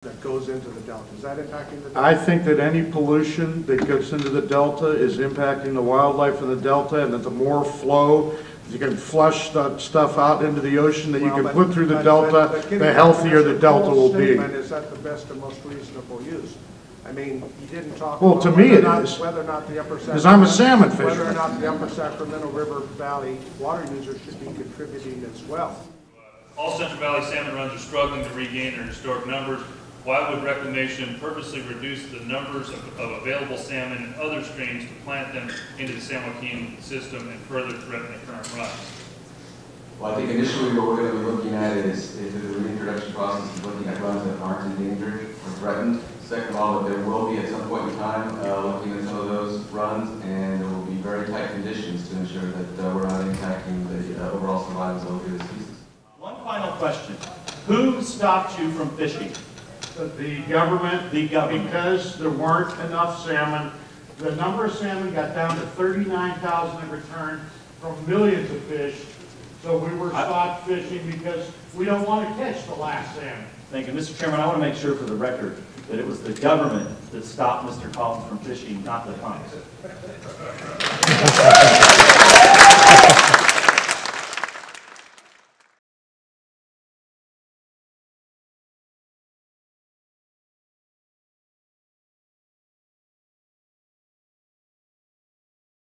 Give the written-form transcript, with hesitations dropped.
that goes into the delta. Is that impacting the delta? I think that any pollution that gets into the delta is impacting the wildlife in the delta, and that the more flow you can flush that stuff out into the ocean that you can put through the delta, the healthier the delta will be. Is that the best and most reasonable use? I mean, you didn't talk well, about to me it is. whether or not the upper Sacramento, because I'm a salmon fisherman. whether or not the upper Sacramento River Valley water users should be contributing as well. All Central Valley salmon runs are struggling to regain their historic numbers. Why would reclamation purposely reduce the numbers of available salmon and other streams to plant them into the San Joaquin system and further threaten the current runs? Well, I think initially what we're going to be looking at is the reintroduction process is looking at runs that aren't endangered or threatened. Second of all, that there will be at some point in time looking at some of those runs, and there will be very tight conditions to ensure that we're not impacting the overall survivability of the species. One final question. Who stopped you from fishing? The government, because there weren't enough salmon. The number of salmon got down to 39,000 in return from millions of fish. So we were stopped fishing because we don't want to catch the last salmon. Thank you. Mr. Chairman, I want to make sure for the record that it was the government that stopped Mr. Collins from fishing, not the Congress.